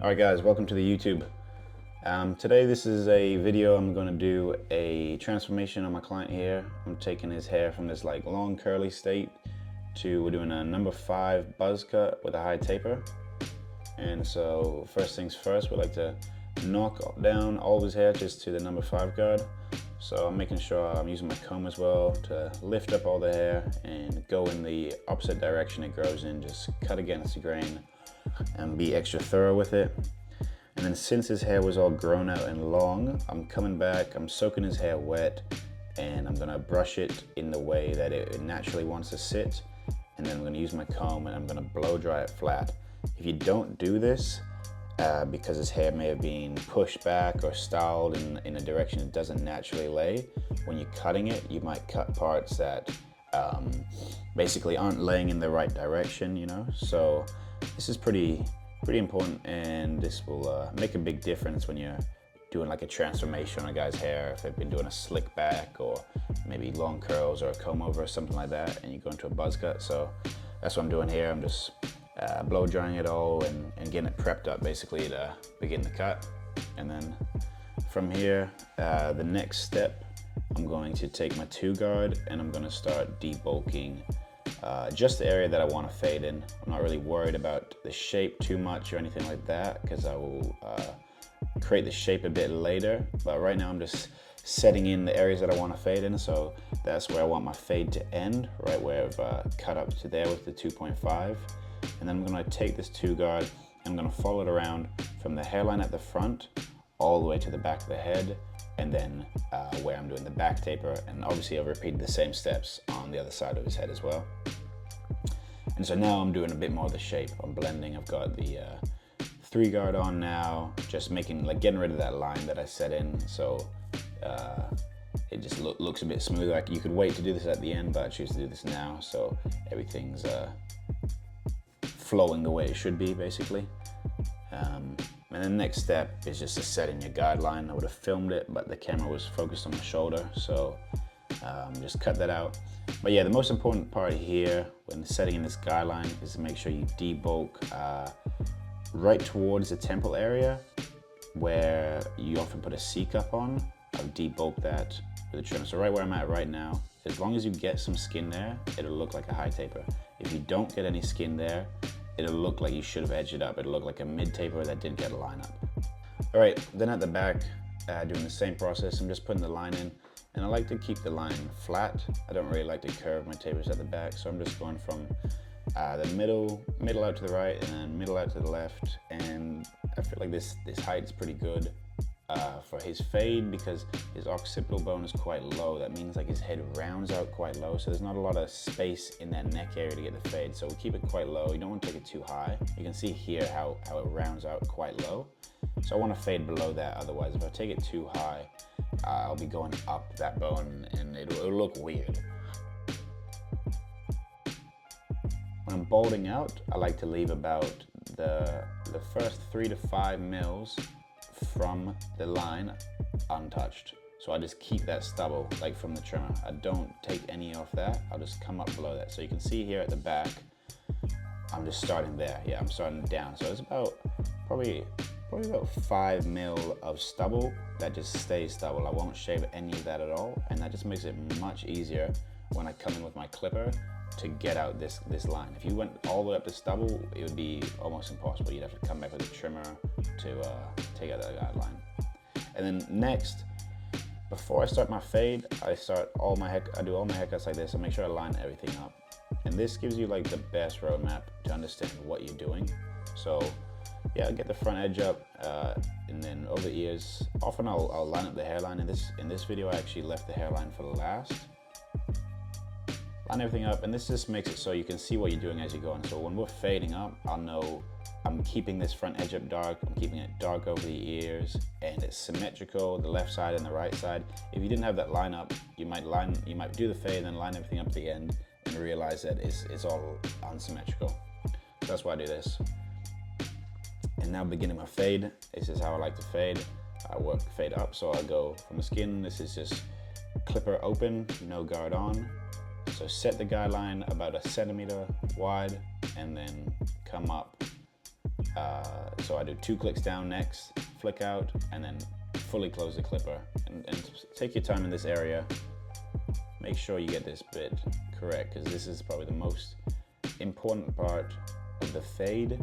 Alright guys, welcome to the YouTube. Today this is a video. I'm going to do a transformation on my client here. I'm taking his hair from this like long curly state to, we're doing a number 5 buzz cut with a high taper. And so first things first, we like to knock down all of his hair just to the number 5 guard. So I'm making sure I'm using my comb as well to lift up all the hair and go in the opposite direction it grows in. Just cut against the grain and be extra thorough with it. And then since his hair was all grown out and long, I'm coming back, I'm soaking his hair wet, and I'm gonna brush it in the way that it naturally wants to sit. And then I'm gonna use my comb and I'm gonna blow dry it flat. If you don't do this, because his hair may have been pushed back or styled in a direction it doesn't naturally lay, when you're cutting it, you might cut parts that basically aren't laying in the right direction, you know? So this is pretty important, and this will make a big difference when you're doing like a transformation on a guy's hair. If they've been doing a slick back or maybe long curls or a comb over or something like that, and you go into a buzz cut. So that's what I'm doing here. I'm just blow drying it all and getting it prepped up basically to begin the cut. And then from here, the next step, I'm going to take my 2 guard and I'm going to start debulking just the area that I want to fade in. I'm not really worried about the shape too much or anything like that, because I will create the shape a bit later. But right now I'm just setting in the areas that I want to fade in. So that's where I want my fade to end, right where I've cut up to there with the 2.5. And then I'm going to take this 2 guard and I'm going to follow it around from the hairline at the front all the way to the back of the head, and then where I'm doing the back taper. And obviously I've repeated the same steps on the other side of his head as well. And so now I'm doing a bit more of the shape. I'm blending. I've got the 3 guard on now, just making, like, getting rid of that line that I set in. So it just looks a bit smoother. Like, you could wait to do this at the end, but I choose to do this now. So everything's flowing the way it should be, basically. And the next step is just to set in your guideline. I would have filmed it, but the camera was focused on my shoulder, so just cut that out. But yeah, the most important part here when setting in this guideline is to make sure you debulk right towards the temple area where you often put a C-cup on. I've debulked that with a trim. So right where I'm at right now, as long as you get some skin there, it'll look like a high taper. If you don't get any skin there, it'll look like you should have edged it up. It'll look like a mid taper that didn't get a line up. All right, then at the back, doing the same process. I'm just putting the line in, and I like to keep the line flat. I don't really like to curve my tapers at the back, so I'm just going from the middle out to the right, and then middle out to the left. And I feel like this height is pretty good for his fade, because his occipital bone is quite low. That means like his head rounds out quite low, so there's not a lot of space in that neck area to get the fade. So we keep it quite low. You don't want to take it too high. You can see here how it rounds out quite low. So I want to fade below that. Otherwise, if I take it too high, I'll be going up that bone and it'll look weird. When I'm balding out, I like to leave about the first 3 to 5 mils from the line untouched. So I just keep that stubble like from the trimmer. I don't take any off that. I'll just come up below that. So you can see here at the back, I'm just starting there. Yeah, I'm starting down. So it's about probably about 5 mil of stubble that just stays stubble. I won't shave any of that at all, and that just makes it much easier when I come in with my clipper to get out this line. If you went all the way up to stubble, it would be almost impossible. You'd have to come back with a trimmer to take out that guideline. And then next, before I start my fade, I do all my haircuts like this. I make sure I line everything up, and this gives you like the best roadmap to understand what you're doing. So yeah, I get the front edge up, and then over the ears. Often I'll line up the hairline. In this video, I actually left the hairline for last. Line everything up, and this just makes it so you can see what you're doing as you go on. So when we're fading up, I'll know I'm keeping this front edge up dark, I'm keeping it dark over the ears, and it's symmetrical, the left side and the right side. If you didn't have that line up, you might do the fade and then line everything up at the end and realize that it's all unsymmetrical. So that's why I do this. And now beginning my fade, this is how I like to fade. I work fade up, so I go from the skin. This is just clipper open, no guard on. So set the guideline about 1 centimeter wide, and then come up So I do 2 clicks down next, flick out, and then fully close the clipper. And take your time in this area. Make sure you get this bit correct, because this is probably the most important part of the fade,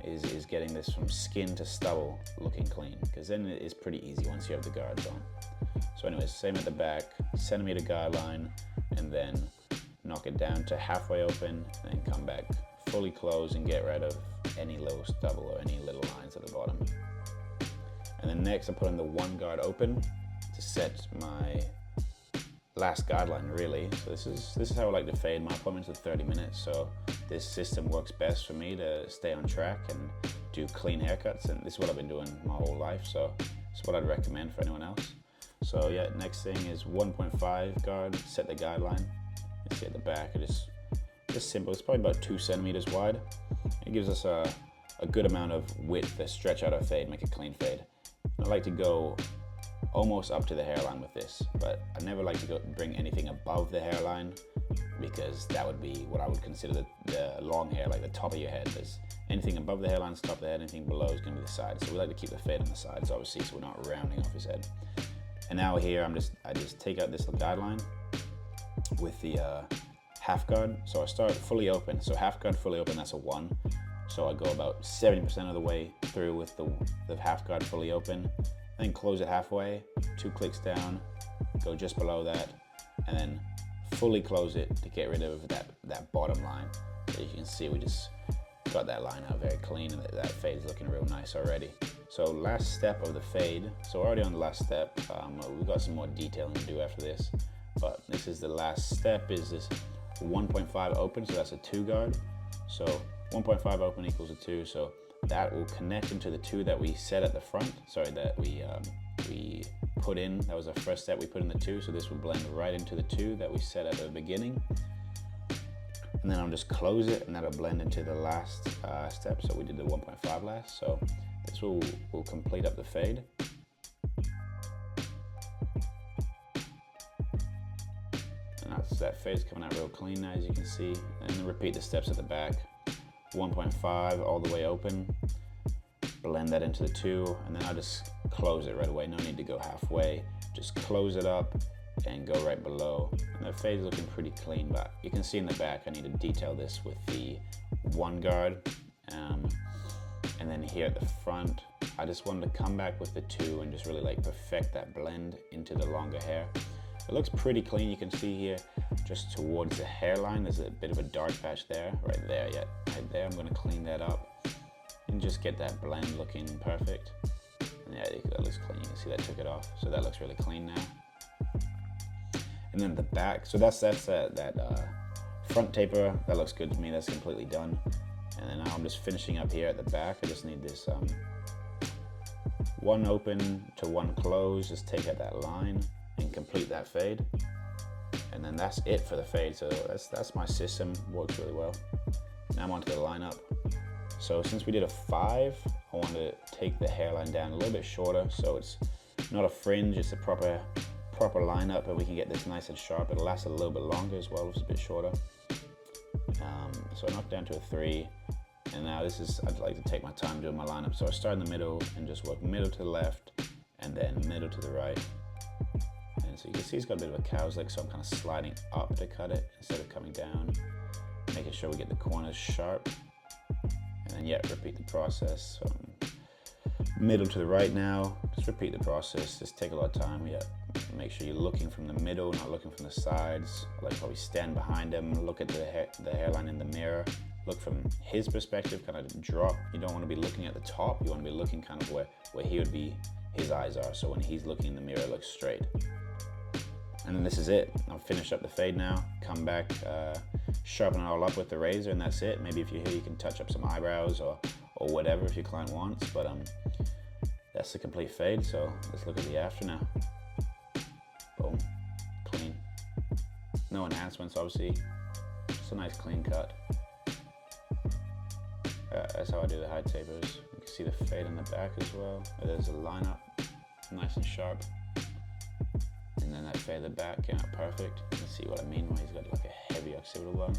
is getting this from skin to stubble looking clean, because then it is pretty easy once you have the guards on. So anyways, same at the back, centimeter guideline, and then knock it down to halfway open, and then come back, fully close, and get rid of any little stubble or any little lines at the bottom. And then next I put in the 1 guard open to set my last guideline, really. So this is how I like to fade. My appointments are 30 minutes, so this system works best for me to stay on track and do clean haircuts, and this is what I've been doing my whole life, so it's what I'd recommend for anyone else. So yeah, next thing is 1.5 guard, set the guideline. You see at the back, it's just simple. It's probably about 2 centimeters wide. It gives us a good amount of width to stretch out our fade, make a clean fade. I like to go almost up to the hairline with this, but I never like to bring anything above the hairline, because that would be what I would consider the long hair, like the top of your head. There's anything above the hairline is top of the head, anything below is going to be the side. So we like to keep the fade on the sides, obviously, so we're not rounding off his head. And now here, I just take out this little guideline with the half guard. So I start fully open. So half guard fully open, that's a 1. So I go about 70% of the way through with the half guard fully open. Then close it halfway, 2 clicks down, go just below that, and then fully close it to get rid of that bottom line. So you can see we just got that line out very clean, and that fade is looking real nice already. So last step of the fade, so we're already on the last step. We've got some more detailing to do after this, but this is the last step, is this 1.5 open, so that's a 2 guard. So 1.5 open equals a 2, so that will connect into the 2 that we set at the front, that we put in. That was our first step, we put in the 2, so this will blend right into the 2 that we set at the beginning. And then I'll just close it, and that'll blend into the last step. So we did the 1.5 last, so this will complete up the fade. And that fade's coming out real clean now, as you can see. And then repeat the steps at the back. 1.5 all the way open, blend that into the 2, and then I'll just close it right away. No need to go halfway, just close it up and go right below. And the fade's looking pretty clean, but you can see in the back I need to detail this with the 1 guard. And then here at the front, I just wanted to come back with the 2 and just really like perfect that blend into the longer hair. It looks pretty clean. You can see here just towards the hairline, there's a bit of a dark patch there, right there, yeah, right there. I'm going to clean that up and just get that blend looking perfect. And yeah, that looks clean. You can see that took it off, so that looks really clean now. And then the back, so that's that front taper. That looks good to me. That's completely done. And then now I'm just finishing up here at the back. I just need this 1 open to 1 close. Just take out that line and complete that fade, and then that's it for the fade. So that's my system, works really well. Now I'm onto the lineup. So since we did a 5, I want to take the hairline down a little bit shorter, so it's not a fringe, it's a proper lineup, and we can get this nice and sharp. It'll last a little bit longer as well if it's a bit shorter. So I knocked down to a 3, and now I'd like to take my time doing my lineup. So I start in the middle and just work middle to the left, and then middle to the right. And so you can see it's got a bit of a cow's leg, so I'm kind of sliding up to cut it instead of coming down, making sure we get the corners sharp. And then repeat the process. So middle to the right now, just repeat the process, just take a lot of time. Make sure you're looking from the middle, not looking from the sides. Like probably stand behind him, look at the hairline in the mirror, look from his perspective, kind of drop. You don't want to be looking at the top, you want to be looking kind of where he would be, his eyes are, so when he's looking in the mirror, it looks straight. And then this is it. I'll finish up the fade now, come back, sharpen it all up with the razor, and that's it. Maybe if you're here, you can touch up some eyebrows or whatever if your client wants, but that's the complete fade. So let's look at the after now. Boom, clean. No enhancements, obviously. It's a nice clean cut. That's how I do the high tapers. You can see the fade in the back as well. There's a lineup, nice and sharp. And then that fade at the back came out perfect. You can see what I mean, where he's got like a heavy occipital bone.